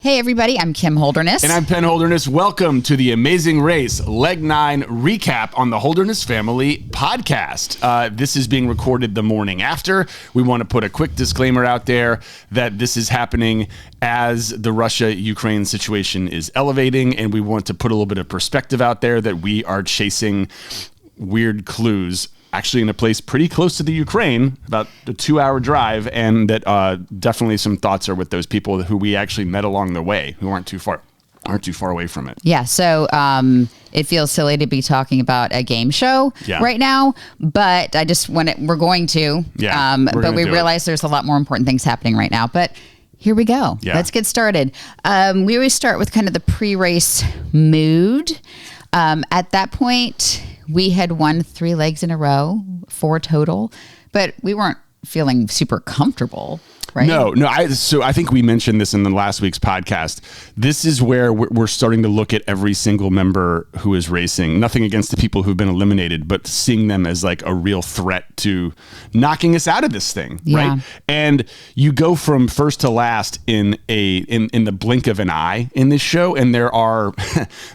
Hey everybody, I'm Kim Holderness. And I'm Penn Holderness. Welcome to the Amazing Race Leg 9 recap on the Holderness Family podcast. This is being recorded the morning after. We want to put a quick disclaimer out there that this is happening as the Russia-Ukraine situation is elevating, and we want to put a little bit of perspective out there that we are chasing weird clues actually in a place pretty close to the Ukraine, about a 2-hour drive, and that definitely some thoughts are with those people who we actually met along the way, who aren't too far away from it. Yeah, so it feels silly to be talking about a game show right now, but I just want we're going to. Yeah, but we realize there's a lot more important things happening right now. But here we go. Yeah. Let's get started. We always start with kind of the pre-race mood. At that point, we had won 3 legs in a row, 4 total, but we weren't feeling super comfortable, right? No. So I think we mentioned this in the last week's podcast. This is where we're starting to look at every single member who is racing. Nothing against the people who've been eliminated, but seeing them as like a real threat to knocking us out of this thing, right? And you go from first to last in the blink of an eye in this show, and there are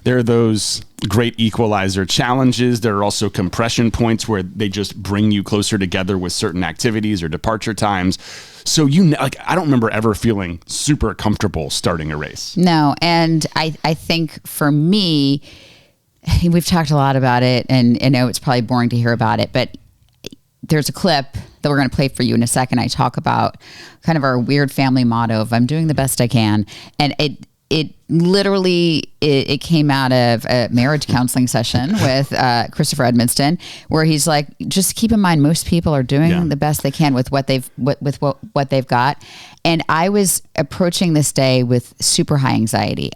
those great equalizer challenges. There are also compression points where they just bring you closer together with certain activities or departure times. So I don't remember ever feeling super comfortable starting a race. No, and I think for me, we've talked a lot about it, and I know it's probably boring to hear about it, but there's a clip that we're going to play for you in a second. I talk about kind of our weird family motto of I'm doing the best I can, and it literally came out of a marriage counseling session with Christopher Edmonston, where he's like, just keep in mind, most people are doing the best they can with what they've got. And I was approaching this day with super high anxiety.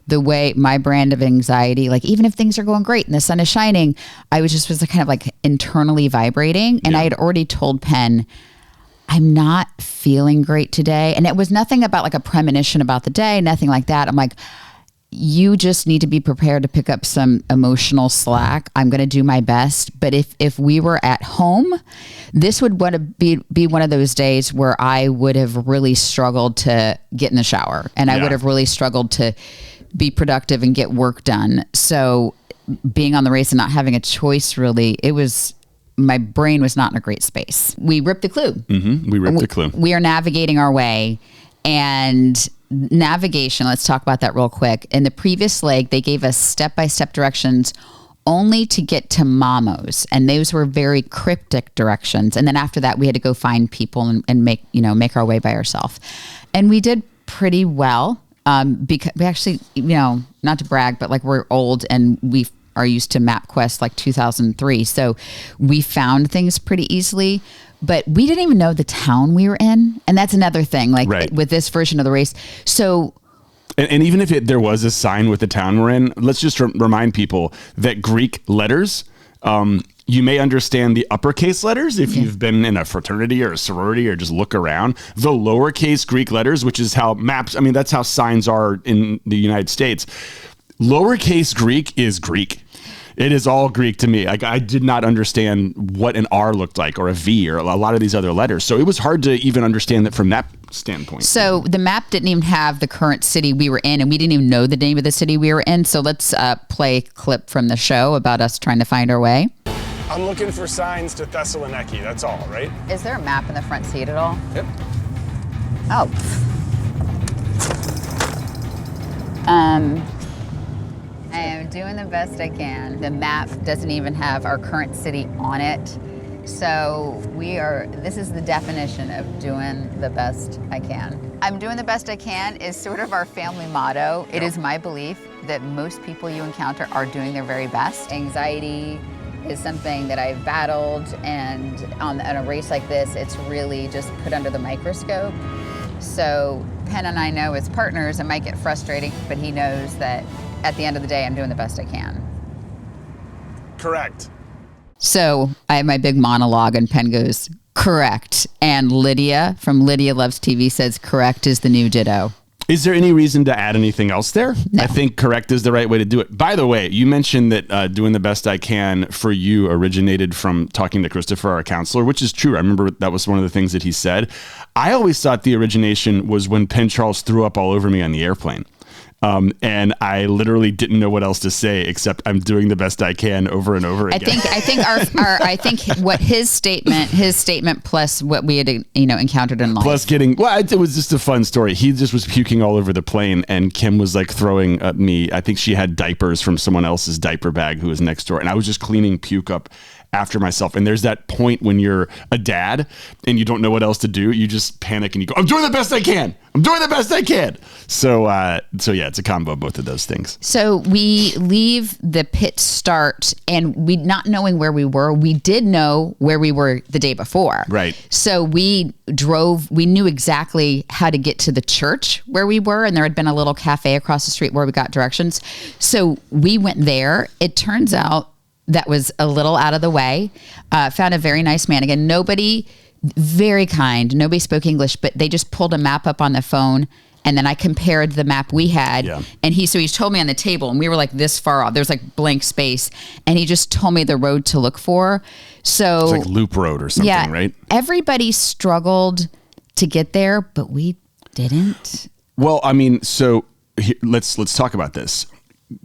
The way my brand of anxiety, like even if things are going great and the sun is shining, I was kind of like internally vibrating. And I had already told Penn, I'm not feeling great today. And it was nothing about like a premonition about the day, nothing like that. I'm like, you just need to be prepared to pick up some emotional slack. I'm going to do my best. But if we were at home, this would be one of those days where I would have really struggled to get in the shower, and I would have really struggled to be productive and get work done. So being on the race and not having a choice, really, my brain was not in a great space. We ripped the clue. Mm-hmm. We ripped the clue. We are navigating our way, and navigation, let's talk about that real quick. In the previous leg, they gave us step-by-step directions only to get to Mamos, and those were very cryptic directions. And then after that, we had to go find people and make our way by ourselves. And we did pretty well because we actually, not to brag, but like we're old and we are used to MapQuest like 2003. So we found things pretty easily, but we didn't even know the town we were in. And that's another thing, with this version of the race. So, and even if there was a sign with the town we're in, let's just remind people that Greek letters, you may understand the uppercase letters if you've been in a fraternity or a sorority or just look around. The lowercase Greek letters, which is how that's how signs are in the United States. Lowercase Greek is Greek. It is all Greek to me. Like I did not understand what an R looked like or a V or a lot of these other letters. So it was hard to even understand that from that standpoint. So the map didn't even have the current city we were in, and we didn't even know the name of the city we were in. So let's play a clip from the show about us trying to find our way. I'm looking for signs to Thessaloniki. That's all, right? Is there a map in the front seat at all? Yep. Oh. I am doing the best I can. The map doesn't even have our current city on it. So this is the definition of doing the best I can. I'm doing the best I can is sort of our family motto. It is my belief that most people you encounter are doing their very best. Anxiety is something that I've battled, and on a race like this, it's really just put under the microscope. So Penn and I know as partners it might get frustrating, but he knows that at the end of the day, I'm doing the best I can. Correct. So I have my big monologue, and Penn goes, correct. And Lydia from Lydia Loves TV says, correct is the new ditto. Is there any reason to add anything else there? No. I think correct is the right way to do it. By the way, you mentioned that doing the best I can for you originated from talking to Christopher, our counselor, which is true. I remember that was one of the things that he said. I always thought the origination was when Penn Charles threw up all over me on the airplane. And I literally didn't know what else to say except I'm doing the best I can over and over again. I think what his statement plus what we had, encountered in life. Plus it was just a fun story. He just was puking all over the plane and Kim was like throwing at me. I think she had diapers from someone else's diaper bag who was next door. And I was just cleaning puke up after myself. And there's that point when you're a dad and you don't know what else to do. You just panic and you go, I'm doing the best I can. I'm doing the best I can. So yeah, it's a combo of both of those things. So we leave the pit start and we not knowing where we were, we did know where we were the day before. Right. So we knew exactly how to get to the church where we were. And there had been a little cafe across the street where we got directions. So we went there. It turns out that was a little out of the way. Found a very nice man. Again, nobody, very kind. Nobody spoke English, but they just pulled a map up on the phone. And then I compared the map we had. Yeah. And he told me on the table and we were like this far off. There's like blank space. And he just told me the road to look for. So it's like Loop Road or something, right? Everybody struggled to get there, but we didn't. Well, I mean, so let's talk about this.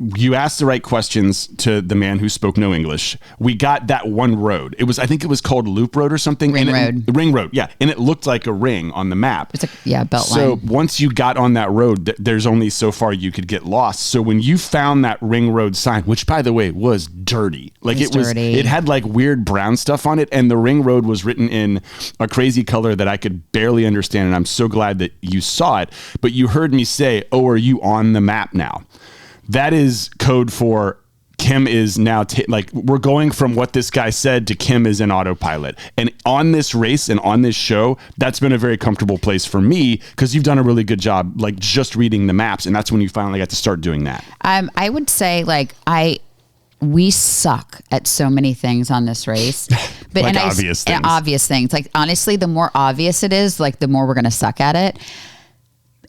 You asked the right questions to the man who spoke no English. We got that one road. I think it was called Loop Road or something. Ring Road. Yeah. And it looked like a ring on the map. It's belt line. So once you got on that road, there's only so far you could get lost. So when you found that Ring Road sign, which by the way was dirty, it had like weird brown stuff on it. And the Ring Road was written in a crazy color that I could barely understand. And I'm so glad that you saw it, but you heard me say, "Oh, are you on the map now?" That is code for Kim is now we're going from what this guy said to Kim is in autopilot. And on this race and on this show, that's been a very comfortable place for me because you've done a really good job, like just reading the maps. And that's when you finally got to start doing that. I would say we suck at so many things on this race, but obvious things. Like honestly, the more obvious it is, like the more we're going to suck at it.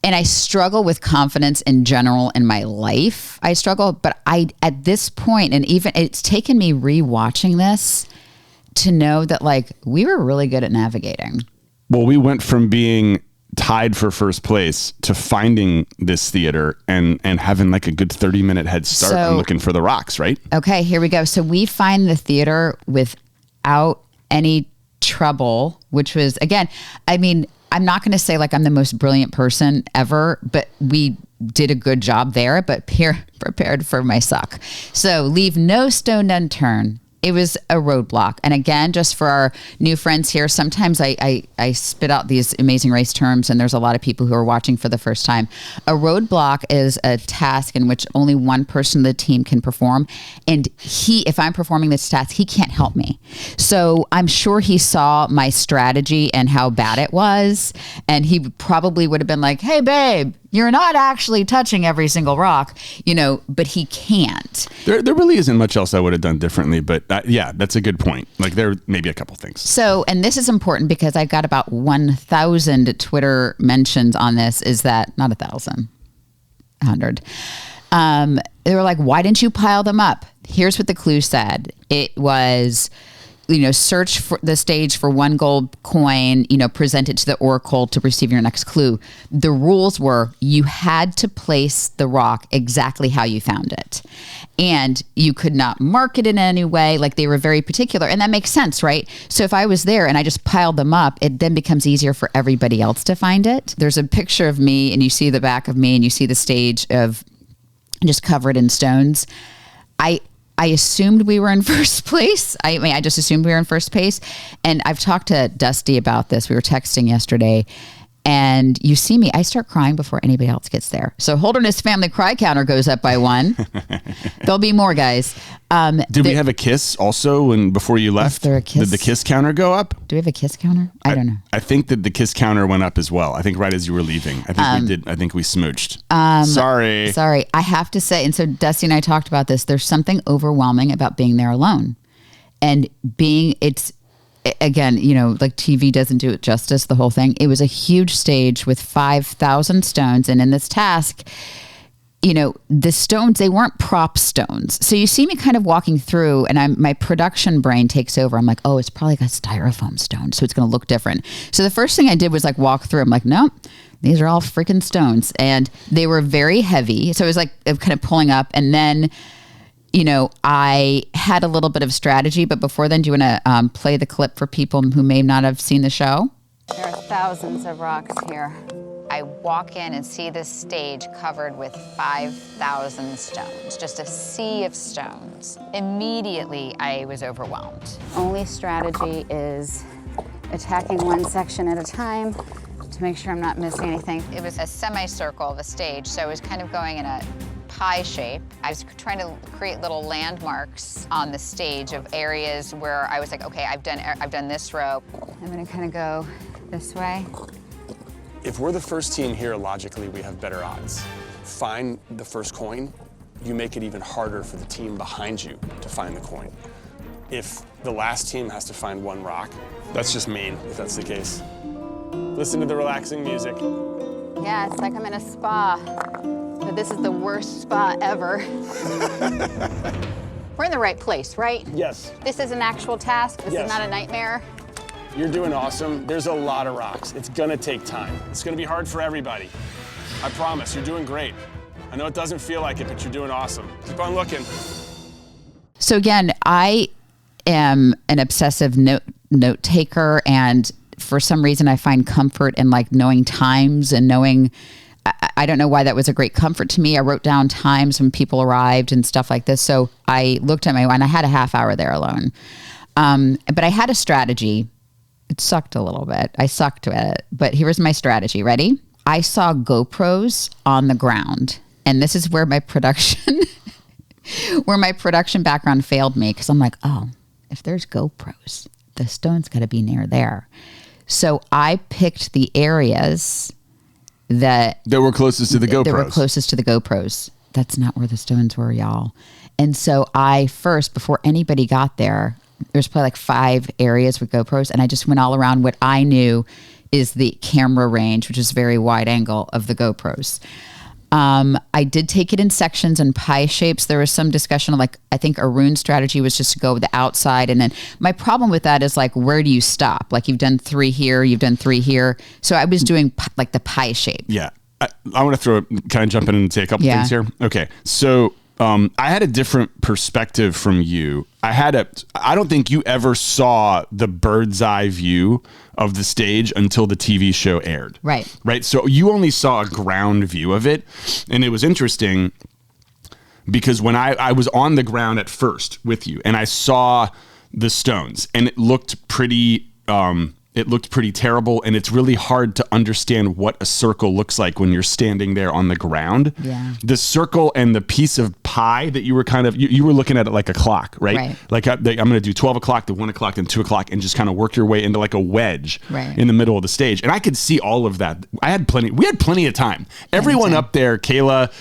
And I struggle with confidence in general in my life. But at this point, and even it's taken me rewatching this to know that like we were really good at navigating. Well, we went from being tied for first place to finding this theater and having like a good 30-minute head start on looking for the rocks, right? Okay, here we go. So we find the theater without any trouble, which was, again, I mean, I'm not going to say like I'm the most brilliant person ever, but we did a good job there, but prepared for my suck. So leave no stone unturned. It was a roadblock. And again, just for our new friends here, sometimes I spit out these amazing race terms and there's a lot of people who are watching for the first time. A roadblock is a task in which only one person of the team can perform. And if I'm performing this task, he can't help me. So I'm sure he saw my strategy and how bad it was. And he probably would have been like, hey, babe, you're not actually touching every single rock, but he can't. There really isn't much else I would have done differently, but yeah, that's a good point. Like there may be a couple things. So, and this is important because I got about 1,000 Twitter mentions on this, is that not 1,000, 100. They were like, why didn't you pile them up? Here's what the clue said. It was, search for the stage for one gold coin, present it to the oracle to receive your next clue. The rules were you had to place the rock exactly how you found it. And you could not mark it in any way. Like they were very particular. And that makes sense, right? So if I was there and I just piled them up, it then becomes easier for everybody else to find it. There's a picture of me and you see the back of me and you see the stage of just covered in stones. I assumed we were in first place. I just assumed we were in first place. And I've talked to Dusty about this. We were texting yesterday. And you see me, I start crying before anybody else gets there. So Holderness family cry counter goes up by 1. There'll be more, guys. Did we have a kiss also before you left? Was there a kiss? Did the kiss counter go up? Do we have a kiss counter? I don't know. I think that the kiss counter went up as well. I think right as you were leaving. I think we did. I think we smooched. Sorry. I have to say, and so Dusty and I talked about this, there's something overwhelming about being there alone. And again, like TV doesn't do it justice, the whole thing. It was a huge stage with 5,000 stones. And in this task, the stones, they weren't prop stones. So you see me kind of walking through and my production brain takes over. I'm like, oh, it's probably like a styrofoam stone. So it's going to look different. So the first thing I did was like walk through. I'm like, nope, these are all freaking stones. And they were very heavy. So it was like kind of pulling up. And then, I had a little bit of strategy. But before then, do you want to play the clip for people who may not have seen the show? There are thousands of rocks here. I walk in and see this stage covered with 5,000 stones, just a sea of stones. Immediately, I was overwhelmed. Only strategy is attacking one section at a time to make sure I'm not missing anything. It was a semicircle of a stage, so I was kind of going in a pie shape. I was trying to create little landmarks on the stage of areas where I was like, okay, I've done this row. I'm gonna kind of go this way. If we're the first team here, logically, we have better odds. Find the first coin, you make it even harder for the team behind you to find the coin. If the last team has to find one rock, that's just mean, if that's the case. Listen to the relaxing music. Yeah, it's like I'm in a spa, but this is the worst spa ever. We're in the right place, right? Yes. This is an actual task. This Yes. is not a nightmare. You're doing awesome. There's a lot of rocks. It's gonna take time. It's gonna be hard for everybody. I promise, you're doing great. I know it doesn't feel like it, but you're doing awesome. Keep on looking. So again, I am an obsessive note taker, and for some reason I find comfort in like knowing times and knowing, I don't know why that was a great comfort to me. I wrote down times when people arrived and stuff like this. So I looked at and I had a half hour there alone. But I had a strategy. It sucked a little bit. I sucked at it. But here's my strategy. Ready? I saw GoPros on the ground. And this is where my production background failed me. Because I'm like, oh, if there's GoPros, the stone's got to be near there. So I picked the areas that were closest to the GoPros. That were closest to the GoPros. That's not where the stones were, y'all. And so I first, before anybody got there, there's probably like 5 areas with GoPros, and I just went all around what I knew is the camera range, which is very wide angle of the GoPros. I did take it in sections and pie shapes. There was some discussion of like, I think Arun's strategy was just to go with the outside. And then my problem with that is like, where do you stop? Like you've done 3 here, you've done 3 here. So I was doing like the pie shape. Yeah. I want to kind of jump in and say a couple things here. Okay. So I had a different perspective from you. I don't think you ever saw the bird's eye view of the stage until the TV show aired. Right. Right. So you only saw a ground view of it. And it was interesting because when I was on the ground at first with you and I saw the stones and it looked pretty terrible, and it's really hard to understand what a circle looks like when you're standing there on the ground. Yeah. The circle and the piece of pie that you were kind of, you were looking at it like a clock, right? Right. Like I'm going to do 12 o'clock, then 1 o'clock, then 2 o'clock, and just kind of work your way into like a wedge right. in the middle of the stage. And I could see all of that. We had plenty of time. Everyone up there, Kayla,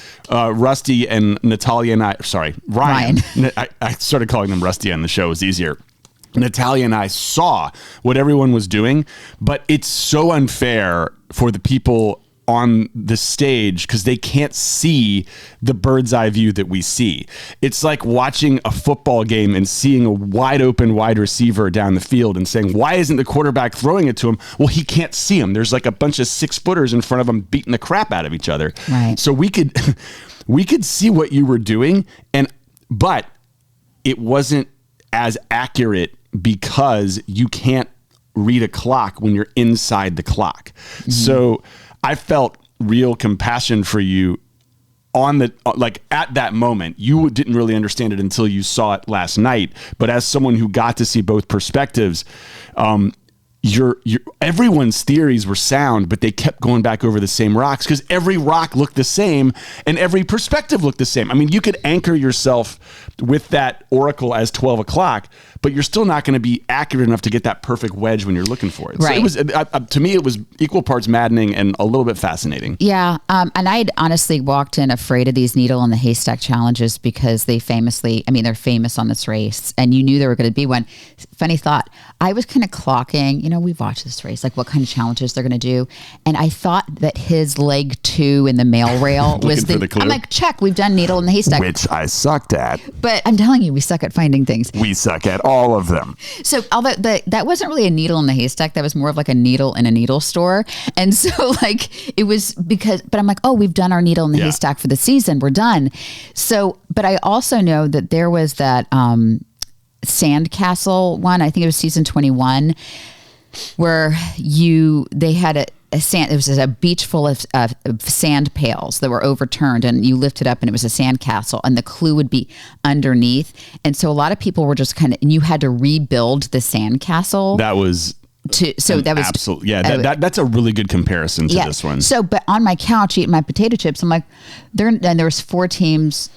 Rusty, and Natalia and Ryan. I started calling them Rusty on the show. It was easier. Natalia and I saw what everyone was doing, but it's so unfair for the people on the stage because they can't see the bird's eye view that we see. It's like watching a football game and seeing a wide open wide receiver down the field and saying, why isn't the quarterback throwing it to him? Well, he can't see him. There's like a bunch of 6-footers in front of him beating the crap out of each other. Right. So we could see what you were doing, but it wasn't as accurate because you can't read a clock when you're inside the clock. Mm-hmm. So I felt real compassion for you at that moment. You didn't really understand it until you saw it last night. But as someone who got to see both perspectives, everyone's theories were sound, but they kept going back over the same rocks because every rock looked the same and every perspective looked the same. I mean, you could anchor yourself with that oracle as 12 o'clock, but you're still not going to be accurate enough to get that perfect wedge when you're looking for it. Right. So it was, to me, it was equal parts maddening and a little bit fascinating. Yeah. And I'd honestly walked in afraid of these needle in the haystack challenges because they're famous on this race and you knew there were going to be one. Funny thought. I was kind of clocking, we've watched this race, like what kind of challenges they're going to do. And I thought that his leg 2 in the mail rail was the clue. I'm like, check, we've done needle in the haystack. Which I sucked at. But I'm telling you, we suck at finding things. We suck at all of them. So although that wasn't really a needle in the haystack, that was more of like a needle in a needle store. And so but I'm like, oh, we've done our needle in the haystack for the season. We're done. So, but I also know that there was that Sandcastle one. I think it was season 21 where they had it was a beach full of sand pails that were overturned and you lift it up and it was a sand castle and the clue would be underneath. And so a lot of people were just and you had to rebuild the sand castle. That was absolutely, that's a really good comparison to this one. So, but on my couch eating my potato chips, I'm like, there was 4 teams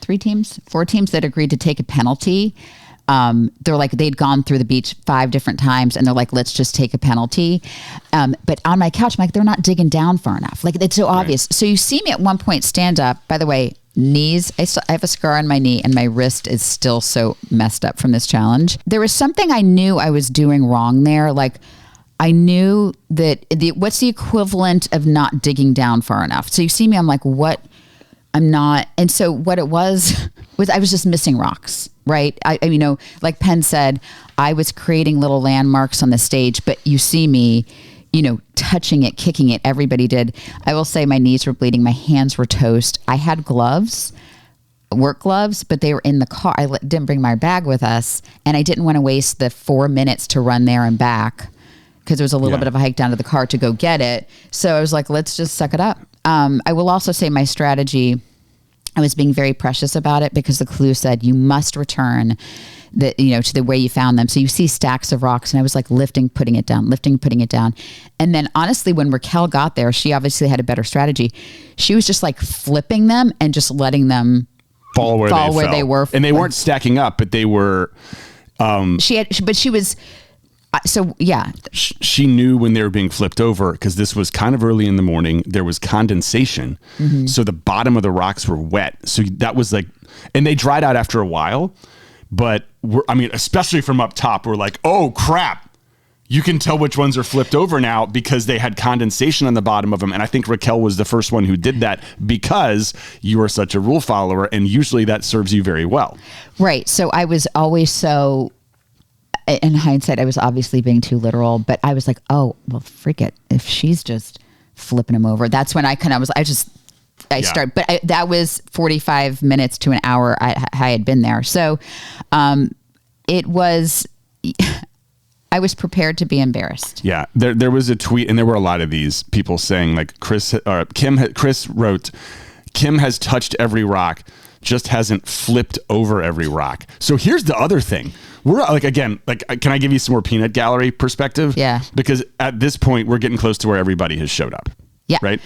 that agreed to take a penalty. They're like, they'd gone through the beach 5 different times and they're like, let's just take a penalty. But on my couch, I'm like, they're not digging down far enough. Like it's so obvious. Right. So you see me at one point stand up, by the way, knees. I have a scar on my knee and my wrist is still so messed up from this challenge. There was something I knew I was doing wrong there. Like I knew that what's the equivalent of not digging down far enough? So you see me, I'm like, what? I'm not. And so what it was I was just missing rocks, right? I like Penn said, I was creating little landmarks on the stage, but you see me, touching it, kicking it. Everybody did. I will say my knees were bleeding. My hands were toast. I had gloves, work gloves, but they were in the car. I didn't bring my bag with us and I didn't want to waste the 4 minutes to run there and back because it was a little bit of a hike down to the car to go get it. So I was like, let's just suck it up. I will also say my strategy, I was being very precious about it because the clue said you must return to the way you found them. So you see stacks of rocks and I was like lifting, putting it down. And then honestly, when Raquel got there, she obviously had a better strategy. She was just like flipping them and just letting them fall where they were. And they weren't stacking up, but they were, she knew when they were being flipped over because this was kind of early in the morning. There was condensation. Mm-hmm. So the bottom of the rocks were wet. So that was like, and they dried out after a while, but especially from up top, we're like, oh crap. You can tell which ones are flipped over now because they had condensation on the bottom of them. And I think Raquel was the first one who did that because you are such a rule follower. And usually that serves you very well. Right. So I was always in hindsight, I was obviously being too literal, but I was like, oh, well, freak it. If she's just flipping them over, that's when started, but that was 45 minutes to an hour I had been there. So it was, I was prepared to be embarrassed. Yeah. There was a tweet and there were a lot of these people saying like Chris wrote, Kim has touched every rock, just hasn't flipped over every rock. So here's the other thing. We're can I give you some more peanut gallery perspective? Yeah. Because at this point we're getting close to where everybody has showed up. Yeah. Right.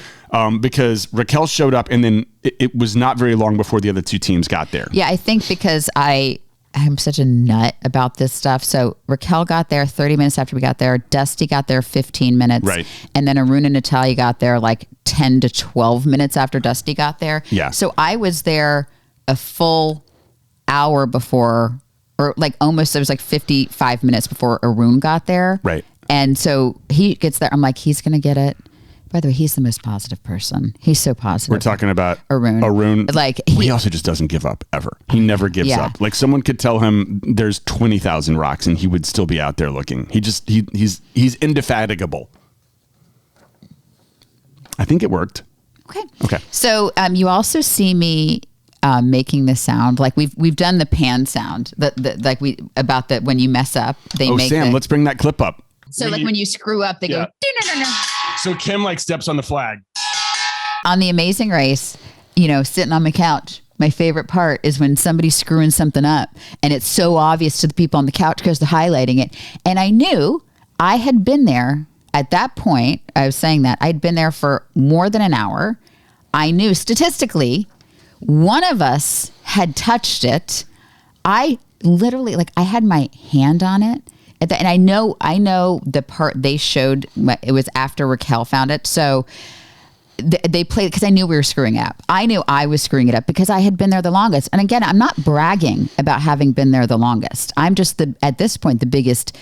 Because Raquel showed up and then it was not very long before the other 2 teams got there. Yeah. I think because I'm such a nut about this stuff. So Raquel got there 30 minutes after we got there. Dusty got there 15 minutes. Right. And then Arun and Natalia got there like 10 to 12 minutes after Dusty got there. Yeah. So I was there a full hour before, or like almost, it was like 55 minutes before Arun got there. Right. And so he gets there. I'm like, he's going to get it. By the way, he's the most positive person. He's so positive. We're talking about Arun. Like he also just doesn't give up ever. He never gives up. Like someone could tell him there's 20,000 rocks and he would still be out there looking. He's indefatigable. I think it worked. Okay. So you also see me making the sound like we've done the pan sound that when you mess up they make. Sam, let's bring that clip up. So when you screw up, they go. So Kim steps on the flag. On The Amazing Race, sitting on my couch, my favorite part is when somebody's screwing something up and it's so obvious to the people on the couch because they're highlighting it. And I knew I had been there at that point. I was saying that I'd been there for more than an hour. I knew statistically one of us had touched it. I literally, like, I had my hand on it. And I know the part they showed, it was after Raquel found it. So they played it because I knew we were screwing it up. I knew I was screwing it up because I had been there the longest. And again, I'm not bragging about having been there the longest. I'm just at this point, the biggest,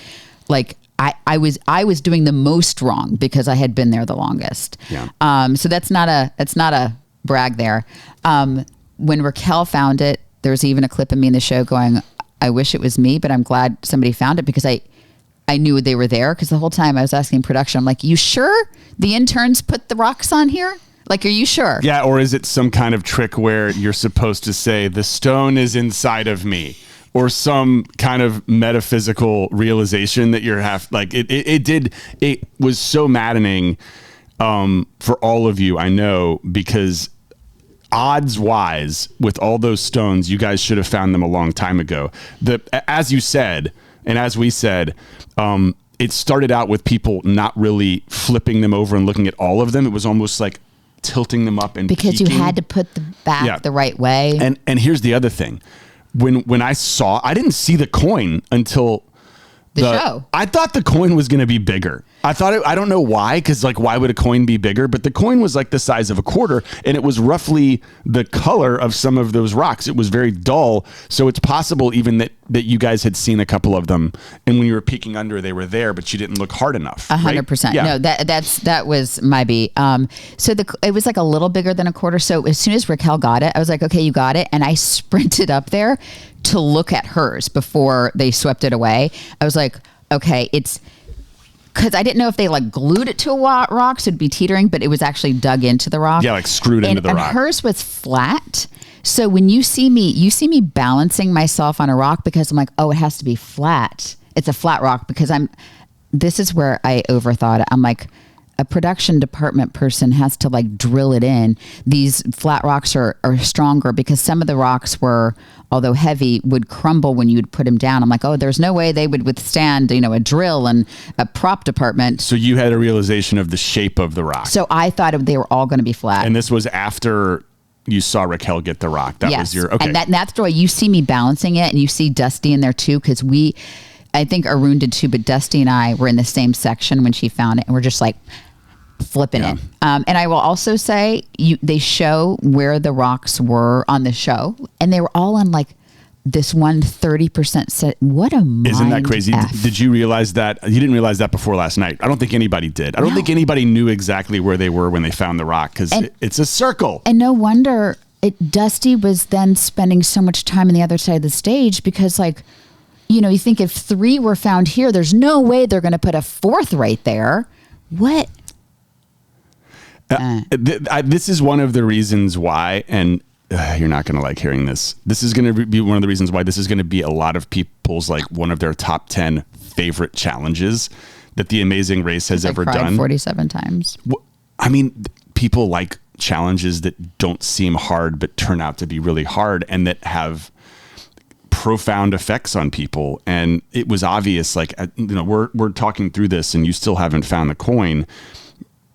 like, I was doing the most wrong because I had been there the longest. Yeah. So that's not a brag there. When Raquel found it, there's even a clip of me in the show going, I wish it was me, but I'm glad somebody found it because I knew they were there. Because the whole time I was asking production, I'm like, you sure the interns put the rocks on here? Like, are you sure? Yeah. Or is it some kind of trick where you're supposed to say the stone is inside of me, or some kind of metaphysical realization that you're it was so maddening for all of you, I know, because odds wise, with all those stones, you guys should have found them a long time ago. As you said, and as we said, it started out with people not really flipping them over and looking at all of them. It was almost like tilting them up and because peeking. You had to put the back the right way. And here's the other thing. When I didn't see the coin until the show. I thought the coin was going to be bigger. I don't know why, because like, why would a coin be bigger? But the coin was like the size of a quarter, and it was roughly the color of some of those rocks. It was very dull. So it's possible even that you guys had seen a couple of them, and when you were peeking under, they were there, but you didn't look hard enough. 100%. Yeah. No, that was my beat. So it was like a little bigger than a quarter. So as soon as Raquel got it, I was like, okay, you got it. And I sprinted up there to look at hers before they swept it away. I was like, okay, it's because I didn't know if they like glued it to a rock, so it'd be teetering, but it was actually dug into the rock. Yeah, like screwed into the rock. And hers was flat. So when you see me balancing myself on a rock because I'm like, oh, it has to be flat. It's a flat rock because this is where I overthought it. I'm like, a production department person has to like drill it in. These flat rocks are stronger because some of the rocks were, although heavy, would crumble when you would put them down. I'm like, oh, there's no way they would withstand, a drill and a prop department. So you had a realization of the shape of the rock. So I thought they were all going to be flat. And this was after you saw Raquel get the rock. That was your, okay. And that's the way you see me balancing it, and you see Dusty in there too, because I think Arun did too, but Dusty and I were in the same section when she found it, and we're just like flipping it. And I will also say they show where the rocks were on the show, and they were all on like this 30% set. What a mind Isn't that crazy? F. Did you realize that? You didn't realize that before last night. I don't think anybody did. I don't think anybody knew exactly where they were when they found the rock, because it's a circle. And no wonder Dusty was then spending so much time on the other side of the stage, because like, you think if 3 were found here, there's no way they're going to put a 4th right there. What? This is one of the reasons why, and you're not going to like hearing this. This is going to be one of the reasons why this is going to be a lot of people's like one of their top 10 favorite challenges that the Amazing Race has ever done. 47 times. I mean, people like challenges that don't seem hard but turn out to be really hard and that have profound effects on people. And it was obvious, like, we're talking through this and you still haven't found the coin.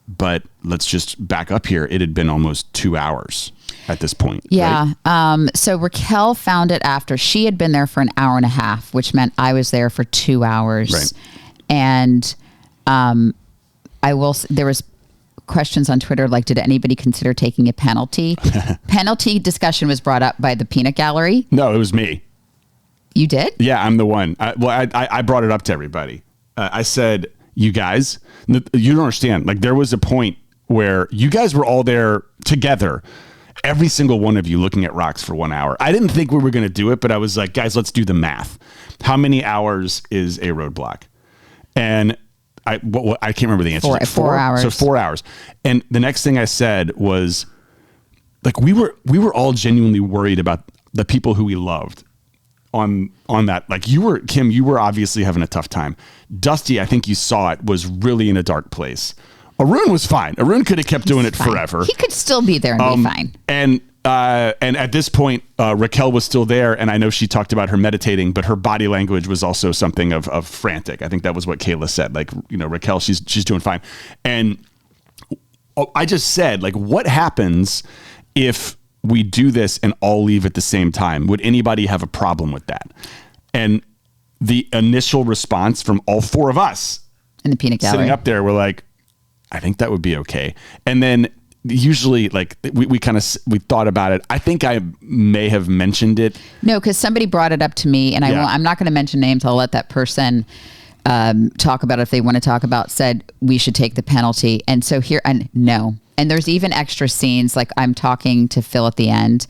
But let's just back up here. It had been almost 2 hours at this point. Yeah. Right? So Raquel found it after she had been there for an hour and a half, which meant I was there for 2 hours. Right. And there was questions on Twitter like, did anybody consider taking a penalty? Penalty discussion was brought up by the Peanut Gallery. No, it was me. You did? Yeah, I'm the one. I brought it up to everybody. I said, you guys, you don't understand. Like, there was a point where you guys were all there together, every single one of you looking at rocks for 1 hour. I didn't think we were going to do it, but I was like, guys, let's do the math. How many hours is a roadblock? And I can't remember the answer. 4 hours. So 4 hours. And the next thing I said was, like, we were all genuinely worried about the people who we loved on that. Like, Kim, you were obviously having a tough time. Dusty, I think you saw it, was really in a dark place. Arun was fine. Arun could have kept doing it forever. He could still be there and be fine. And and at this point, Raquel was still there, and I know she talked about her meditating, but her body language was also something of frantic. I think that was what Kayla said. Like, Raquel, she's doing fine. And I just said, like, what happens if we do this and all leave at the same time? Would anybody have a problem with that? And the initial response from all four of us in the peanut gallery sitting up there were like, I think that would be okay. And then usually, like, we thought about it. I think I may have mentioned it. No, because somebody brought it up to me, and I'm not going to mention names. I'll let that person talk about it if they want to talk about, said we should take the penalty. And so here, and no. And there's even extra scenes, like I'm talking to Phil at the end.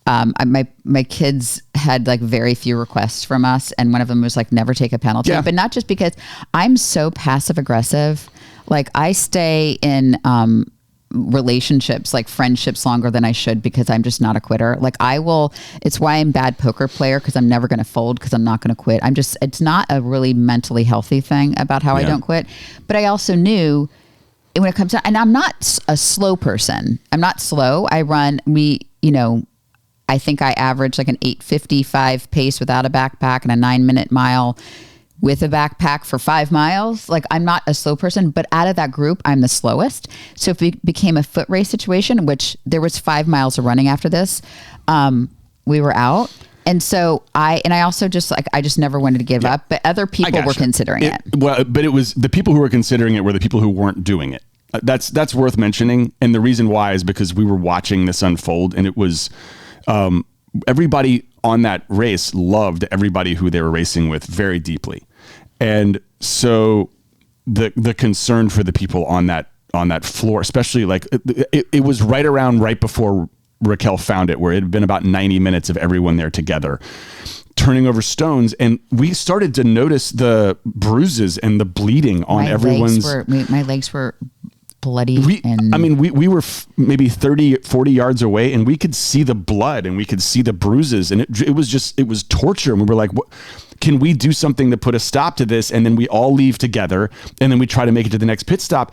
My kids had like very few requests from us, and one of them was like, never take a penalty. Yeah. But not just because I'm so passive aggressive. Like I stay in relationships, like friendships, longer than I should, because I'm just not a quitter. Like it's why I'm a bad poker player, because I'm never going to fold, because I'm not going to quit. It's not a really mentally healthy thing about how I don't quit. But I also knew when it comes to, and I'm not a slow person. I'm not slow. I think I average like an 8:55 pace without a backpack and a 9-minute mile with a backpack for 5 miles. Like I'm not a slow person, but out of that group, I'm the slowest. So if it became a foot race situation, which there was 5 miles of running after this, we were out. And so I also just like, I just never wanted to give up, but other people were considering it. Well, but it was the people who were considering it were the people who weren't doing it. That's worth mentioning. And the reason why is because we were watching this unfold, and it was, everybody on that race loved everybody who they were racing with very deeply. And so the concern for the people on that floor, especially like it was right before Raquel found it, where it had been about 90 minutes of everyone there together turning over stones. And we started to notice the bruises and the bleeding on everyone's. My legs were bloody. We were maybe 30, 40 yards away, and we could see the blood and we could see the bruises, and it was torture. And we were like, what? Can we do something to put a stop to this? And then we all leave together, and then we try to make it to the next pit stop.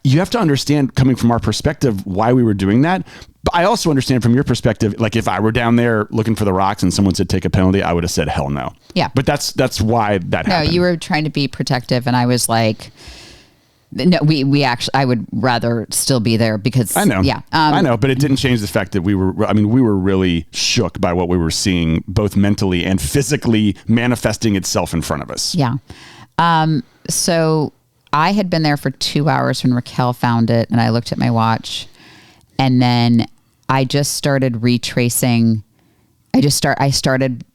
You have to understand, coming from our perspective, why we were doing that. But I also understand from your perspective, like if I were down there looking for the rocks and someone said take a penalty, I would have said hell no. Yeah. But that's why that happened. No, you were trying to be protective, and I was like, no, we actually, I would rather still be there, because I know. Yeah. I know, but it didn't change the fact that we were really shook by what we were seeing, both mentally and physically manifesting itself in front of us. Yeah. So I had been there for 2 hours when Raquel found it, and I looked at my watch, and then I just started retracing. I started,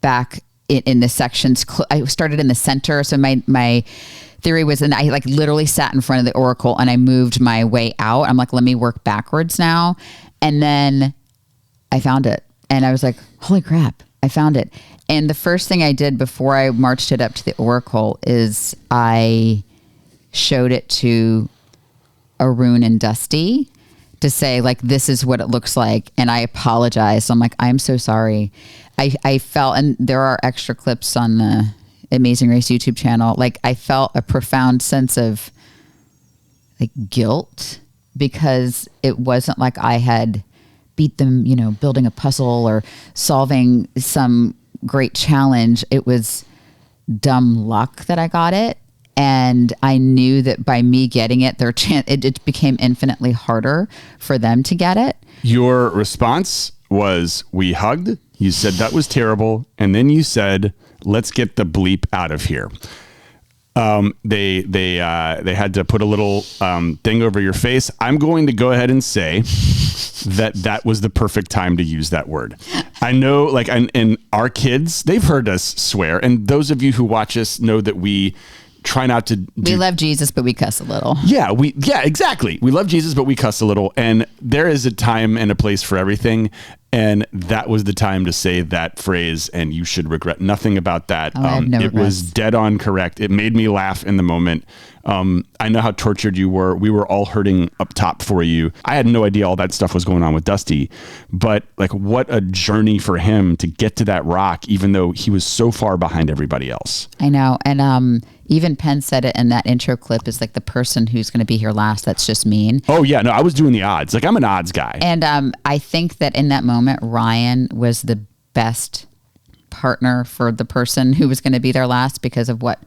back in the sections. I started in the center. So my theory was, and I like literally sat in front of the oracle and I moved my way out. I'm like, let me work backwards now. And then I found it, and I was like, holy crap, I found it. And the first thing I did before I marched it up to the oracle is I showed it to Arun and Dusty to say, like, this is what it looks like. And I apologized. I'm like, I'm so sorry. I felt, and there are extra clips on the Amazing Race YouTube channel. Like, I felt a profound sense of like guilt, because it wasn't like I had beat them, building a puzzle or solving some great challenge. It was dumb luck that I got it. And I knew that by me getting it, it became infinitely harder for them to get it. Your response was, we hugged. You said that was terrible. And then you said, let's get the bleep out of here. They had to put a little thing over your face. I'm going to go ahead and say that was the perfect time to use that word. I know, like, and our kids, they've heard us swear. And those of you who watch us know that we try not to we love Jesus, but we cuss a little. Yeah, exactly. We love Jesus, but we cuss a little. And there is a time and a place for everything. And that was the time to say that phrase, and you should regret nothing about that. I have no it was regrets. dead on correct. It made me laugh in the moment. I know how tortured you were. We were all hurting up top for you. I had no idea all that stuff was going on with Dusty, but like, what a journey for him to get to that rock, even though he was so far behind everybody else. I know. And even Penn said it in that intro clip, is like, the person who's going to be here last, that's just mean. Oh yeah. No, I was doing the odds. Like, I'm an odds guy. And I think that in that moment, Ryan was the best partner for the person who was going to be there last, because of what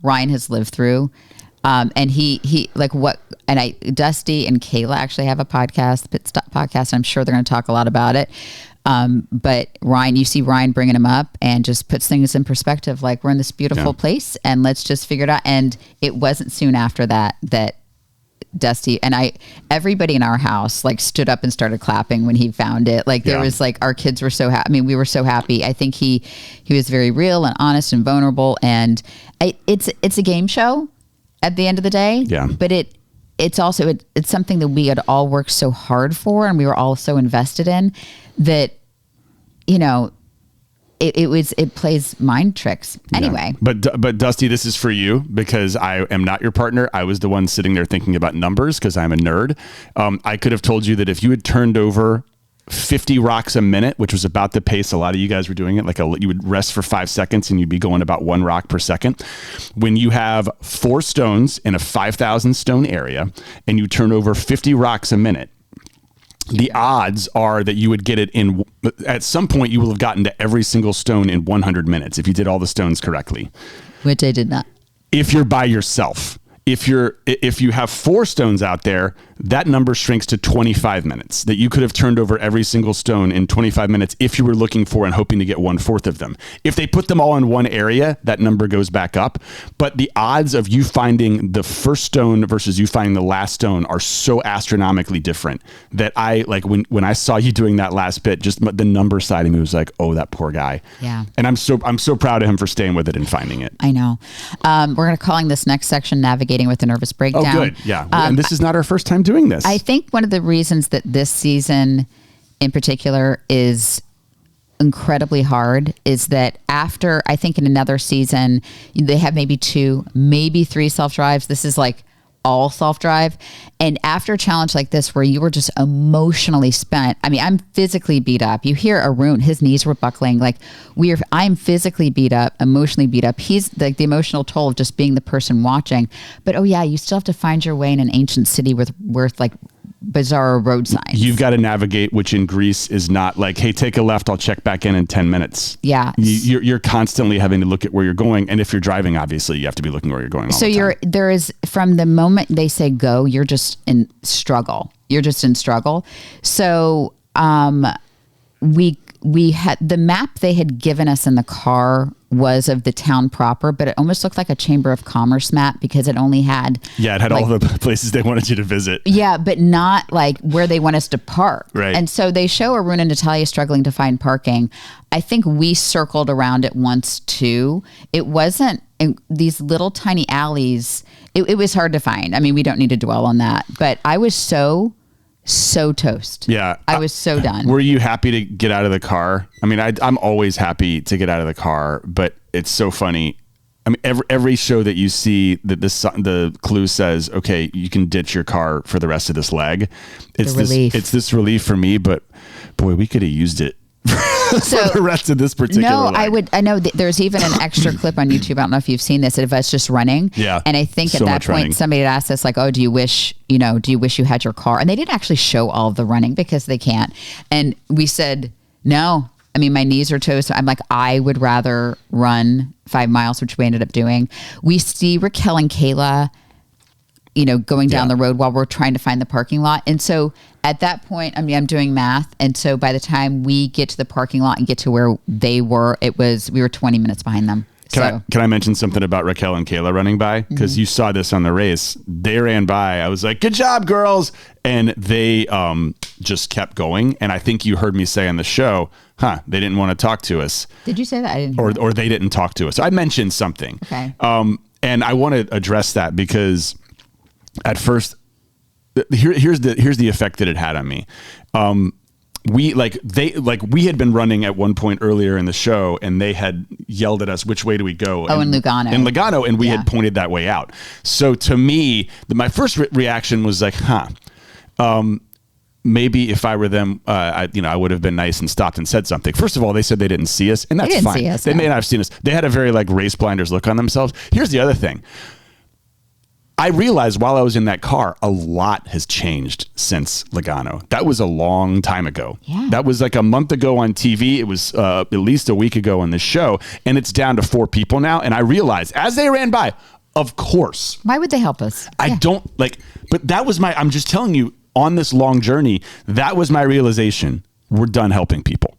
Ryan has lived through. And he like what, and Dusty and Kayla actually have a podcast, Pit Stop podcast. I'm sure they're going to talk a lot about it. But Ryan, you see Ryan bringing him up and just puts things in perspective. Like, we're in this beautiful place, and let's just figure it out. And it wasn't soon after that Dusty and everybody in our house like stood up and started clapping when he found it. Like, there was like, our kids were so happy. I mean, we were so happy. I think he was very real and honest and vulnerable. And it's a game show at the end of the day. Yeah. But it's also it's something that we had all worked so hard for, and we were all so invested in, that, you know, it plays mind tricks anyway. Yeah. But Dusty, this is for you, because I am not your partner. I was the one sitting there thinking about numbers, because I'm a nerd. I could have told you that if you had turned over 50 rocks a minute, which was about the pace a lot of you guys were doing it, like you would rest for 5 seconds and you'd be going about 1 rock per second. When you have 4 stones in a 5,000 stone area and you turn over 50 rocks a minute, the odds are that you would get it at some point. You will have gotten to every single stone in 100 minutes if you did all the stones correctly. Which I did not. If you're by yourself. If you have 4 stones out there, that number shrinks to 25 minutes, that you could have turned over every single stone in 25 minutes if you were looking for and hoping to get 1/4 of them. If they put them all in one area, that number goes back up. But the odds of you finding the first stone versus you finding the last stone are so astronomically different that I like when I saw you doing that last bit, just the number side of me was like, oh, that poor guy. Yeah. And I'm so proud of him for staying with it and finding it. I know. We're going to calling this next section Navigating with a Nervous Breakdown. Oh, good. Yeah. And this is not our first time doing this. I think one of the reasons that this season in particular is incredibly hard is that after, I think in another season, they have maybe 2, maybe 3 self-drives. This is like all self-drive. And after a challenge like this, where you were just emotionally spent, I mean, I'm physically beat up. You hear Arun, his knees were buckling. Like I'm physically beat up, emotionally beat up. He's like the emotional toll of just being the person watching. But oh yeah, you still have to find your way in an ancient city worth like bizarre road signs. You've got to navigate, which in Greece is not like, hey, take a left, I'll check back in 10 minutes. Yeah. You're constantly having to look at where you're going. And if you're driving, obviously you have to be looking where you're going all the time. There is, from the moment they say go, you're just in struggle. So we had the map they had given us in the car was of the town proper, but it almost looked like a Chamber of Commerce map because it only had it had like, all the places they wanted you to visit. Yeah, but not like where they want us to park. Right. And so they show Arun and Natalia struggling to find parking. I think we circled around it once too. It wasn't in these little tiny alleys. It was hard to find. I mean, we don't need to dwell on that, but I was so toast. Yeah. I was so done. Were you happy to get out of the car? I mean, I'm always happy to get out of the car, but it's so funny. I mean, every show that you see that the clue says, okay, you can ditch your car for the rest of this leg. It's this relief for me, but boy, we could have used it for the rest of this particular leg. I know there's even an extra clip on YouTube. I don't know if you've seen this, of us just running. Yeah. And I think at that point, somebody had asked us like, oh, do you wish you had your car? And they didn't actually show all of the running because they can't. And we said, no. I mean, my knees are toast. I'm like, I would rather run 5 miles, which we ended up doing. We see Raquel and Kayla, going down the road while we're trying to find the parking lot. And so at that point, I mean, I'm doing math. And so by the time we get to the parking lot and get to where they were, we were 20 minutes behind them. Can I mention something about Raquel and Kayla running by? Because you saw this on the race. They ran by. I was like, good job, girls. And they just kept going. And I think you heard me say on the show, they didn't want to talk to us. Did you say that? I didn't hear or they didn't talk to us. I mentioned something. Okay. And I want to address that because at first, here's the effect that it had on me. we had been running at one point earlier in the show, and they had yelled at us, which way do we go? In Lugano. In Lugano, and we had pointed that way out. So to me, my first reaction was like, maybe if I were them, I would have been nice and stopped and said something. First of all, they said they didn't see us, and that's fine. They may not have seen us. They had a very like race blinders look on themselves. Here's the other thing. I realized while I was in that car, a lot has changed since Lugano. That was a long time ago. Yeah. That was like a month ago on TV. It was at least a week ago on the show, and it's down to 4 people now. And I realized as they ran by, of course. Why would they help us? I don't like, but that was I'm just telling you, on this long journey, that was my realization. We're done helping people.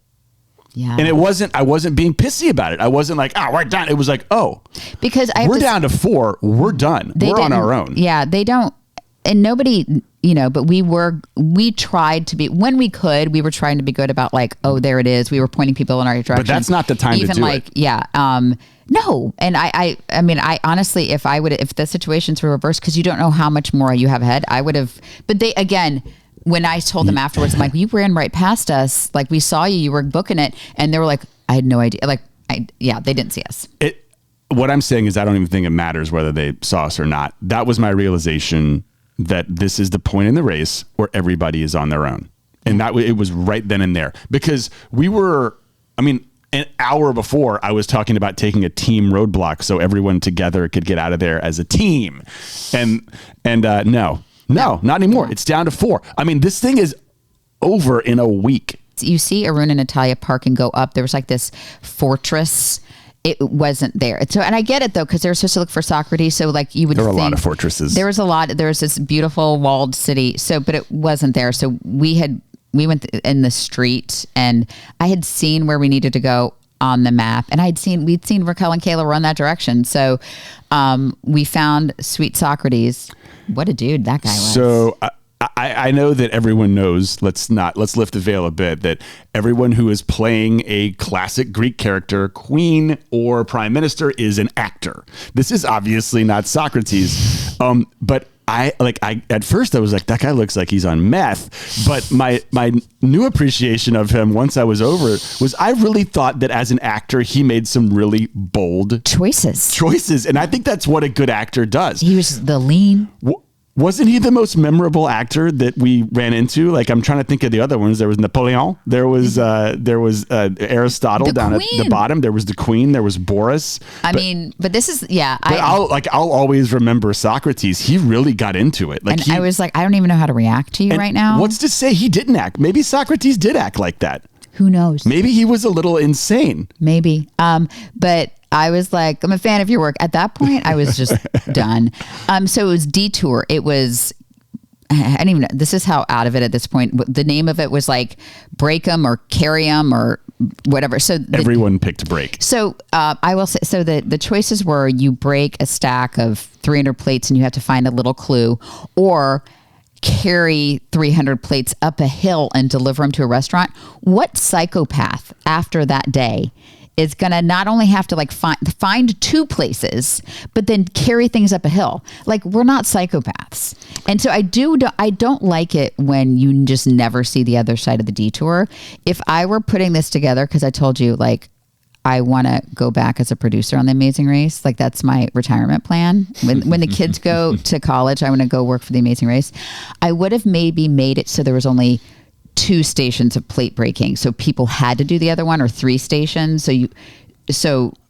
Yeah. And I wasn't being pissy about it. I wasn't like, we're done. It was like, because we're down to 4. We're done. We're on our own. Yeah. They don't, and nobody, but we tried to be, when we could, we were trying to be good about like, there it is. We were pointing people in our direction. But that's not the time to do it. Yeah. No. And I mean, I honestly, if the situations were reversed, because you don't know how much more you have ahead, I would have, but when I told them afterwards, I'm like, you ran right past us. Like we saw you were booking it. And they were like, I had no idea. Like, they didn't see us. What I'm saying is I don't even think it matters whether they saw us or not. That was my realization that this is the point in the race where everybody is on their own. And it was right then and there, because an hour before I was talking about taking a team roadblock so everyone together could get out of there as a team. And no, not anymore. It's down to 4. I mean, this thing is over in a week. You see Arun and Natalia park and go up. There was like this fortress. It wasn't there. So, and I get it though, because they were supposed to look for Socrates. So like you would think. There were a lot of fortresses. There was this beautiful walled city. So, but it wasn't there. So we went in the street, and I had seen where we needed to go on the map, and we'd seen Raquel and Kayla run that direction. So we found sweet Socrates. What a dude that guy was. So I know that everyone knows, let's lift the veil a bit, that everyone who is playing a classic Greek character, queen or prime minister, is an actor. This is obviously not Socrates. But I at first I was like, that guy looks like he's on meth. But my new appreciation of him once I was over it was I really thought that as an actor, he made some really bold choices. And I think that's what a good actor does. He was the lean. Wasn't he the most memorable actor that we ran into? Like, I'm trying to think of the other ones. There was Napoleon. There was Aristotle down at the bottom. There was the Queen. There was Boris. But this is I'll always remember Socrates. He really got into it. I was like, I don't even know how to react to you right now. What's to say he didn't act? Maybe Socrates did act like that. Who knows? Maybe he was a little insane. Maybe. But I was like, I'm a fan of your work. At that point, I was just done. So it was Detour. It was, I don't even know. This is how out of it at this point. The name of it was like Break 'em or Carry 'em or whatever. So everyone picked Break. So I will say, so the choices were you break a stack of 300 plates and you have to find a little clue, or carry 300 plates up a hill and deliver them to a restaurant. What psychopath after that day is going to not only have to like find 2 places, but then carry things up a hill? Like, we're not psychopaths. And so I don't like it when you just never see the other side of the detour. If I were putting this together, because I told you, like, I want to go back as a producer on The Amazing Race. Like, that's my retirement plan. When the kids go to college, I want to go work for The Amazing Race. I would have maybe made it so there was only 2 stations of plate breaking. So people had to do the other one, or 3 stations. So you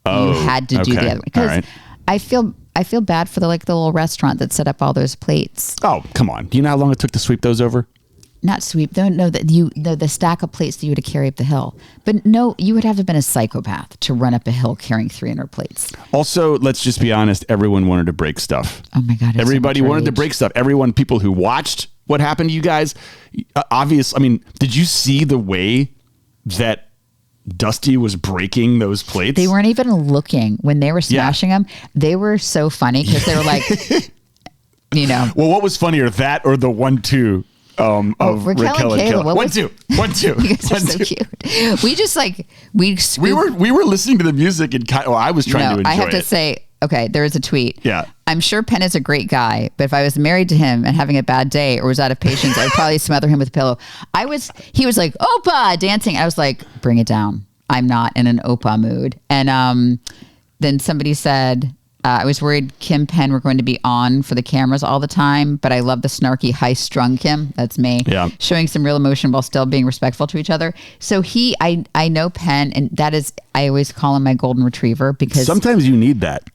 had to do the other one. Because right. I feel bad for the little restaurant that set up all those plates. Oh, come on. Do you know how long it took to sweep those over? Not sweep. Don't know that the stack of plates that you had to carry up the hill. But no, you would have to have been a psychopath to run up a hill carrying 300 plates. Also, let's just be honest. Everyone wanted to break stuff. Oh my God. Everybody wanted to break stuff. People who watched what happened to you guys. Did you see the way that Dusty was breaking those plates? They weren't even looking when they were smashing them. They were so funny because they were like, Well, what was funnier, that or the 1-2? Of Raquel and Kayla. 1-2. You guys are so cute. We just we were listening to the music and I was trying to enjoy it. I have to say, okay, there is a tweet. Yeah. I'm sure Penn is a great guy, but if I was married to him and having a bad day or was out of patience, I'd probably smother him with a pillow. He was like, Opa, dancing. I was like, bring it down. I'm not in an Opa mood. And then somebody said, I was worried Kim Penn were going to be on for the cameras all the time, but I love the snarky, high-strung Kim. That's me. Yeah. Showing some real emotion while still being respectful to each other. So I know Penn, and that is, I always call him my golden retriever because sometimes you need that.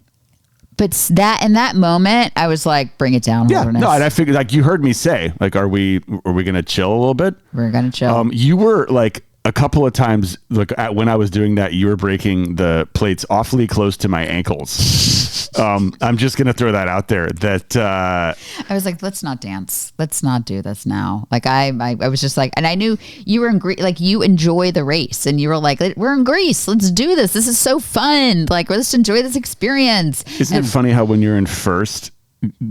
But that in that moment, I was like, bring it down. Yeah, Holderness. no, and I figured, like, you heard me say, like, are we going to chill a little bit? We're going to chill. You were like a couple of times, like when I was doing that, you were breaking the plates awfully close to my ankles. I'm just going to throw that out there. That I was like, let's not dance. Let's not do this now. Like I was just like, and I knew you were in Greece. Like you enjoy the race, and you were like, we're in Greece. Let's do this. This is so fun. Like let's enjoy this experience. Isn't it funny how when you're in first,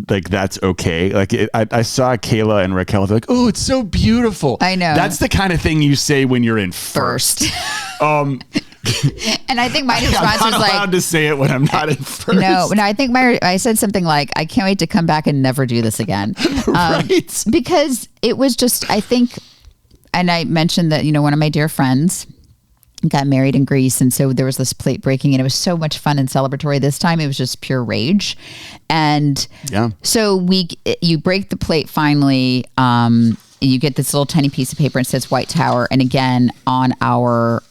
like that's okay. Like I saw Kayla and Raquel, they're like, oh, it's so beautiful. I know. That's the kind of thing you say when you're in first. And I think my response I'm not was allowed like, to say it when I'm not in first. No, I think I said something like, I can't wait to come back and never do this again. Right. Because it was just, I think, and I mentioned that, one of my dear friends got married in Greece, and so there was this plate breaking, and it was so much fun and celebratory. This time it was just pure rage, and so you break the plate finally. You get this little tiny piece of paper and it says White Tower, and again on our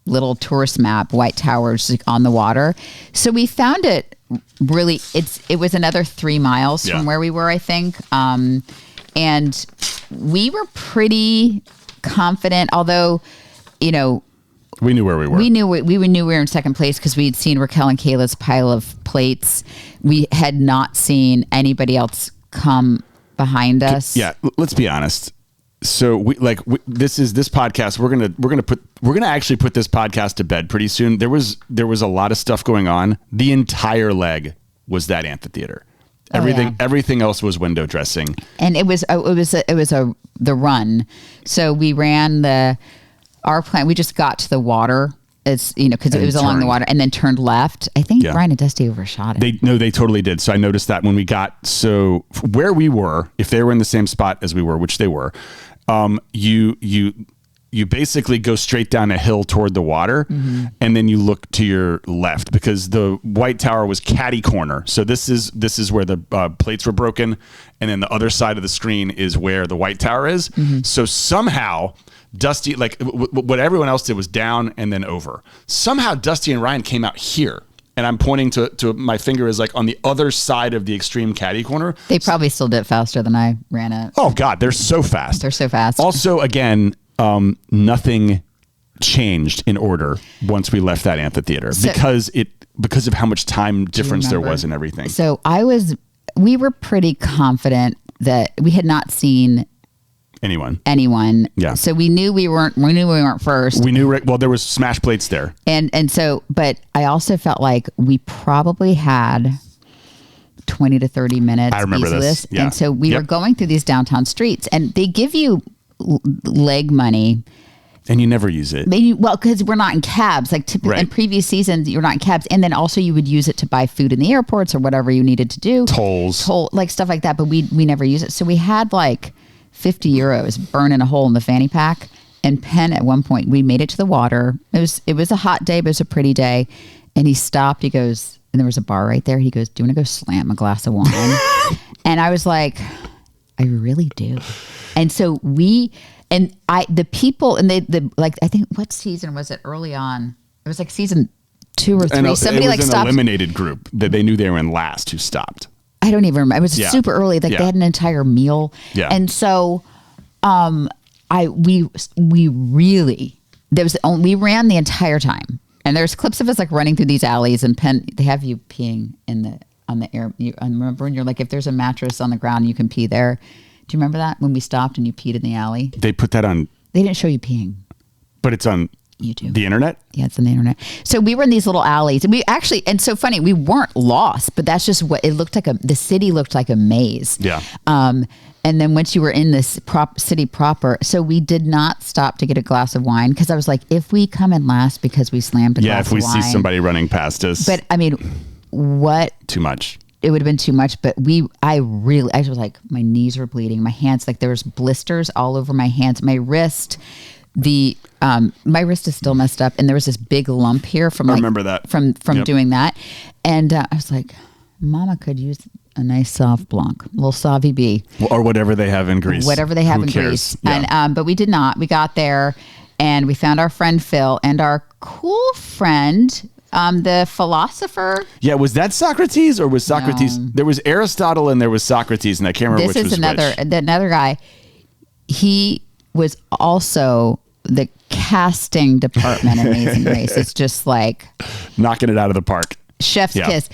little tourist map, White Tower is like on the water. So we found it really. It was another 3 miles from where we were, I think, and we were pretty confident, although we knew where we were. We knew we were in second place because we had seen Raquel and Kayla's pile of plates. We had not seen anybody else come behind us. Yeah, let's be honest. So this podcast. We're gonna actually put this podcast to bed pretty soon. There was a lot of stuff going on. The entire leg was that amphitheater. Everything else was window dressing. And it was the run. So we ran our plan. We just got to the water. It's because it was along the water, and then turned left. I think Brian and Dusty overshot it. They totally did. So I noticed that when we got where we were, if they were in the same spot as we were, which they were, you basically go straight down a hill toward the water, and then you look to your left because the White Tower was catty corner. So this is where the plates were broken, and then the other side of the screen is where the White Tower is. So somehow Dusty, like what everyone else did was down and then over. Somehow Dusty and Ryan came out here. And I'm pointing to my finger is like on the other side of the extreme caddy corner. They probably still did it faster than I ran it. Oh God, they're so fast. They're so fast. Also, again, nothing changed in order once we left that amphitheater because of how much time difference there was in everything. So we were pretty confident that we had not seen anyone. Yeah. So we knew we weren't first. We knew, well, there was smash plates there. And so, but I also felt like we probably had 20 to 30 minutes. I remember this. Yeah. And so we were going through these downtown streets, and they give you leg money. And you never use it. Because we're not in cabs. Like in previous seasons, you're not in cabs. And then also you would use it to buy food in the airports or whatever you needed to do. Tolls. Like stuff like that. But we never use it. So we had like 50 euros burning a hole in the fanny pack. And Penn, at one point, we made it to the water. It was a hot day, but it was a pretty day. And he stopped. He goes, and there was a bar right there. He goes, do you want to go slam a glass of wine? And I was like, I really do. And so the people, and I think, what season was it early on? It was like season 2 or 3. Somebody it was an stopped. Eliminated group that they knew they were in last who stopped. I don't even remember. It was super early. Like they had an entire meal. Yeah. And so, we ran the entire time, and there's clips of us like running through these alleys, and Penn, they have you peeing on the air. I remember, and you're like, if there's a mattress on the ground, you can pee there. Do you remember that when we stopped and you peed in the alley? They put that on. They didn't show you peeing, but it's on YouTube. The internet? Yeah, it's on the internet. So we were in these little alleys, and and so funny, we weren't lost, but that's just what it looked like. The city looked like a maze. Yeah. And then once you were in this city proper, so we did not stop to get a glass of wine, because I was like, if we come in last because we slammed a glass of wine. Yeah, if we see somebody running past us. But I mean, what Too much. it would have been too much, but I was like, my knees were bleeding, my hands, like there was blisters all over my hands, my wrist, my wrist is still messed up, and there was this big lump here from I remember that from doing that, and I was like, Mama could use a nice Sauv Blanc, a little Sauv B, or whatever they have in Greece. Whatever they have Who in cares? Greece, Yeah. and but we did not. We got there, and we found our friend Phil and our cool friend. The philosopher. Yeah, was that Socrates or was Socrates? No. There was Aristotle and there was Socrates, and I can't remember This which is was another guy. He was also the casting department in Amazing Race. It's just like knocking it out of the park. chef's Yeah. kiss.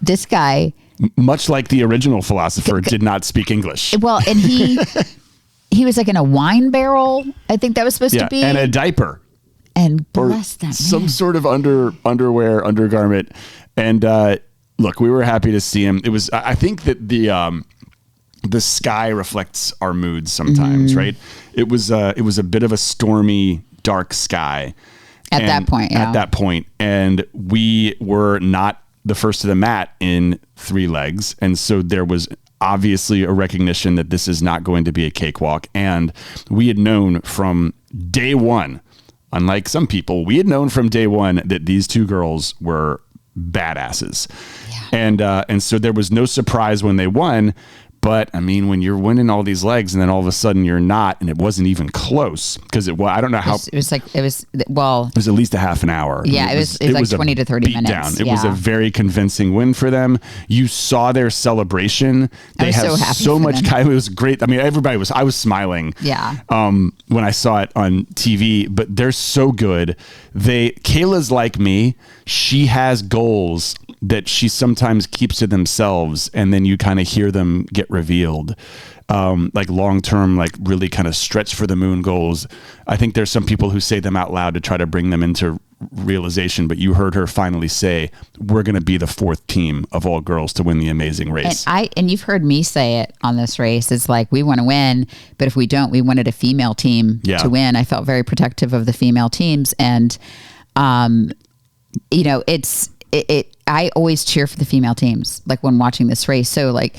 This guy, Much like the original philosopher, did not speak English. well, and he was like in a wine barrel. I think that was supposed to be, and a diaper. and Or bless that man. some sort of underwear, undergarment. And look, we were happy to see him. It was, I think that the sky reflects our moods sometimes, right? It was a bit of a stormy, dark sky At that point, yeah. At that point, and we were not the first to the mat in 3 legs, and so there was obviously a recognition that this is not going to be a cakewalk. And we had known from day one. Unlike some people, we had known from day one that these 2 girls were badasses. Yeah. And so there was no surprise when they won. But I mean, when you're winning all these legs and then all of a sudden you're not, and it wasn't even close because I don't know how it was like, it was at least a half an hour. Yeah, it was like 20 to 30 minutes. Down. It was a very convincing win for them. You saw their celebration. They was have so happy so for much them. It was great. I mean, I was smiling. Yeah. When I saw it on TV, but they're so good. Kayla's like me. She has goals that she sometimes keeps to themselves, and then you kind of hear them get revealed. Like long-term, like really kind of stretch for the moon goals. I think there's some people who say them out loud to try to bring them into realization, but you heard her finally say, we're going to be the 4th team of all girls to win the Amazing Race. And you've heard me say it on this race. It's like, we want to win, but if we don't, we wanted a female team to win. I felt very protective of the female teams. And, you know, I always cheer for the female teams, like when watching this race. So like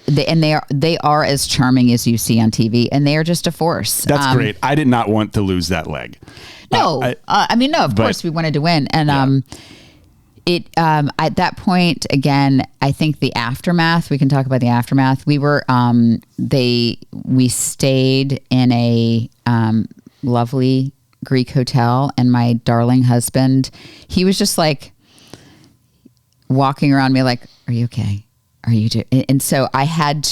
they are as charming as you see on TV, and they are just a force. That's great. I did not want to lose that leg. No, of course we wanted to win. And, at that point, again, I think the aftermath, we can talk about the aftermath. We were, we stayed in a, lovely Greek hotel, and my darling husband, he was just like walking around me like, are you okay? Are you and so I had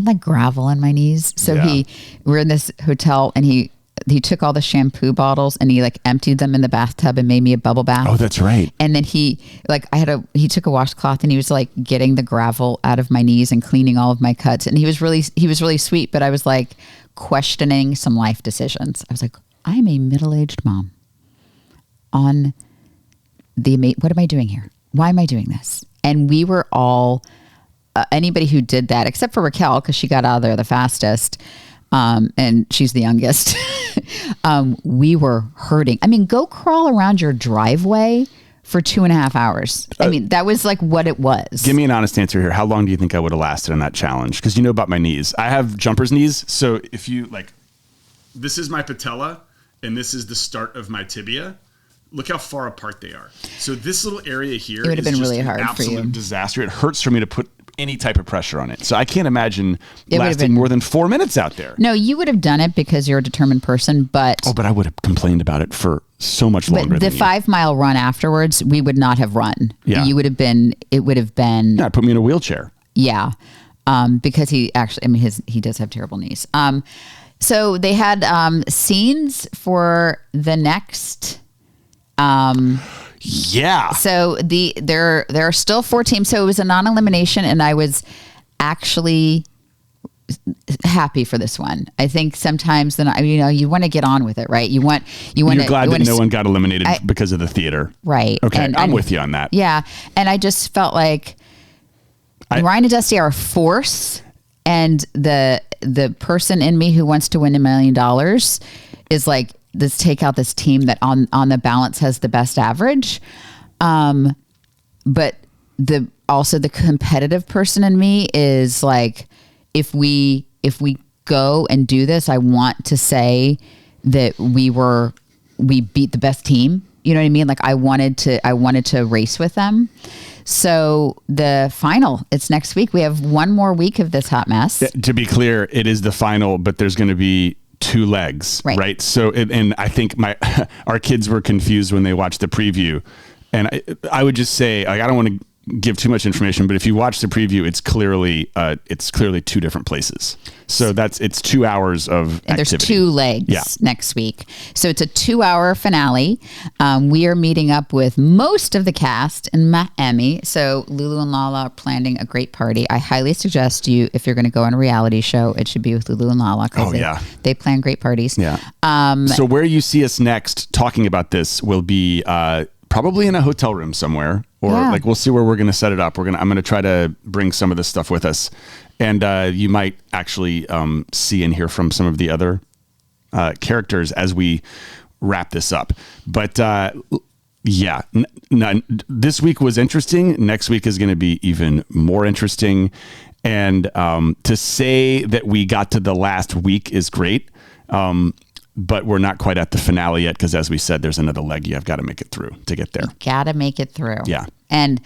like gravel in my knees. So we're in this hotel, and he took all the shampoo bottles and he like emptied them in the bathtub and made me a bubble bath. Oh, that's right. And then he took a washcloth and he was like getting the gravel out of my knees and cleaning all of my cuts. And he was really sweet, but I was like questioning some life decisions. I was like, I'm a middle-aged mom on what am I doing here? Why am I doing this? And we were all, anybody who did that, except for Raquel, because she got out of there the fastest, and she's the youngest, we were hurting. I mean, go crawl around your driveway for 2.5 hours. I mean, that was like what it was. Give me an honest answer here. How long do you think I would have lasted on that challenge? Because you know about my knees. I have jumper's knees. So if you like, this is my patella and this is the start of my tibia. Look how far apart they are. So this little area here would have been really hard for you. Absolute disaster. It hurts for me to put any type of pressure on it. So I can't imagine It would have lasting been- more than 4 minutes out there. No, you would have done it because you're a determined person, but Oh, but I would have complained about it for so much longer the than you. 5-mile run afterwards, we would not have run. Yeah. It would have been, Yeah, put me in a wheelchair. yeah. Because he actually, I mean, he does have terrible knees. So they had scenes for the next. Yeah. So there are still 4 teams. So it was a non-elimination, and I was actually happy for this one. I think sometimes you want to get on with it, right? You want You're to, glad that no one got eliminated because of the theater. right. Okay, And I'm with you on that. Yeah. And I just felt like Ryan and Dusty are a force, and the person in me who wants to win $1 million is like, let's take out this team that on the balance has the best average. But also the competitive person in me is like, if we go and do this, I want to say that we beat the best team. You know what I mean? Like I wanted to race with them. So the final, it's next week. We have one more week of this hot mess. To be clear, it is the final, but there's going to be 2 legs, right? So, and I think our kids were confused when they watched the preview. And I would just say, like, I don't want to give too much information, but if you watch the preview, it's clearly 2 different places. So it's 2 hours of and activity. There's 2 legs next week. So it's a 2-hour finale. We are meeting up with most of the cast in Miami. So Lulu and Lala are planning a great party. I highly suggest you, if you're going to go on a reality show, it should be with Lulu and Lala. They plan great parties. Yeah. So where you see us next talking about this will be probably in a hotel room somewhere, or like we'll see where we're going to set it up. I'm going to try to bring some of this stuff with us, and you might actually see and hear from some of the other characters as we wrap this up. But this week was interesting. Next week is going to be even more interesting, and to say that we got to the last week is great. But we're not quite at the finale yet because, as we said, there's another leg you've got to make it through to get there. Got to make it through. Yeah. And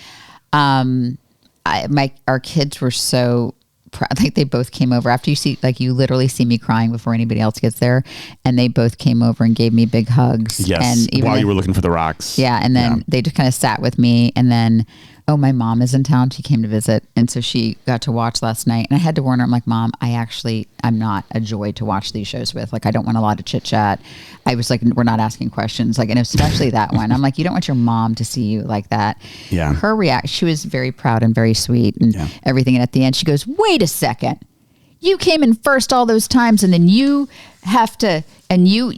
our kids were so proud. Like they both came over after you literally see me crying before anybody else gets there, and they both came over and gave me big hugs. Yes. And even while you were looking for the rocks. Yeah. And then they just kind of sat with me, and then. Oh, my mom is in town. She came to visit. And so she got to watch last night. And I had to warn her. I'm like, Mom, I'm not a joy to watch these shows with. Like, I don't want a lot of chit chat. I was like, we're not asking questions. Like, and especially that one. I'm like, you don't want your mom to see you like that. Yeah. Her reaction, she was very proud and very sweet and everything. And at the end, she goes, wait a second. You came in first all those times, and then you have to, and you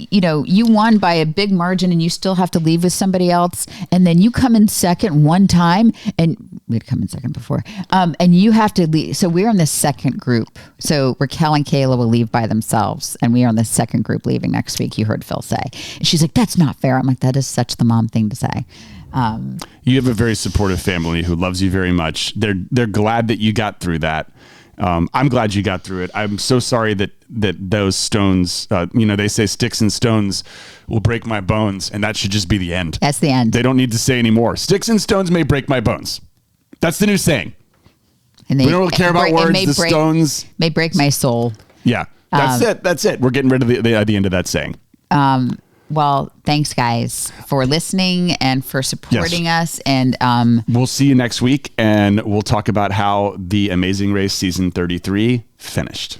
won by a big margin, and you still have to leave with somebody else, and then you come in second one time, and we'd come in second before, and you have to leave. So we're in the second group. So Raquel and Kayla will leave by themselves, and we are in the second group leaving next week. You heard Phil say. And she's like, "That's not fair." I'm like, "That is such the mom thing to say." You have a very supportive family who loves you very much. They're glad that you got through that. I'm glad you got through it. I'm so sorry that those stones, they say sticks and stones will break my bones, and that should just be the end. That's the end. They don't need to say anymore. Sticks and stones may break my bones. That's the new saying. And we don't really care about words. Stones may break my soul. Yeah, that's it. We're getting rid of the end of that saying. Well, thanks guys for listening and for supporting us. And we'll see you next week, and we'll talk about how The Amazing Race season 33 finished.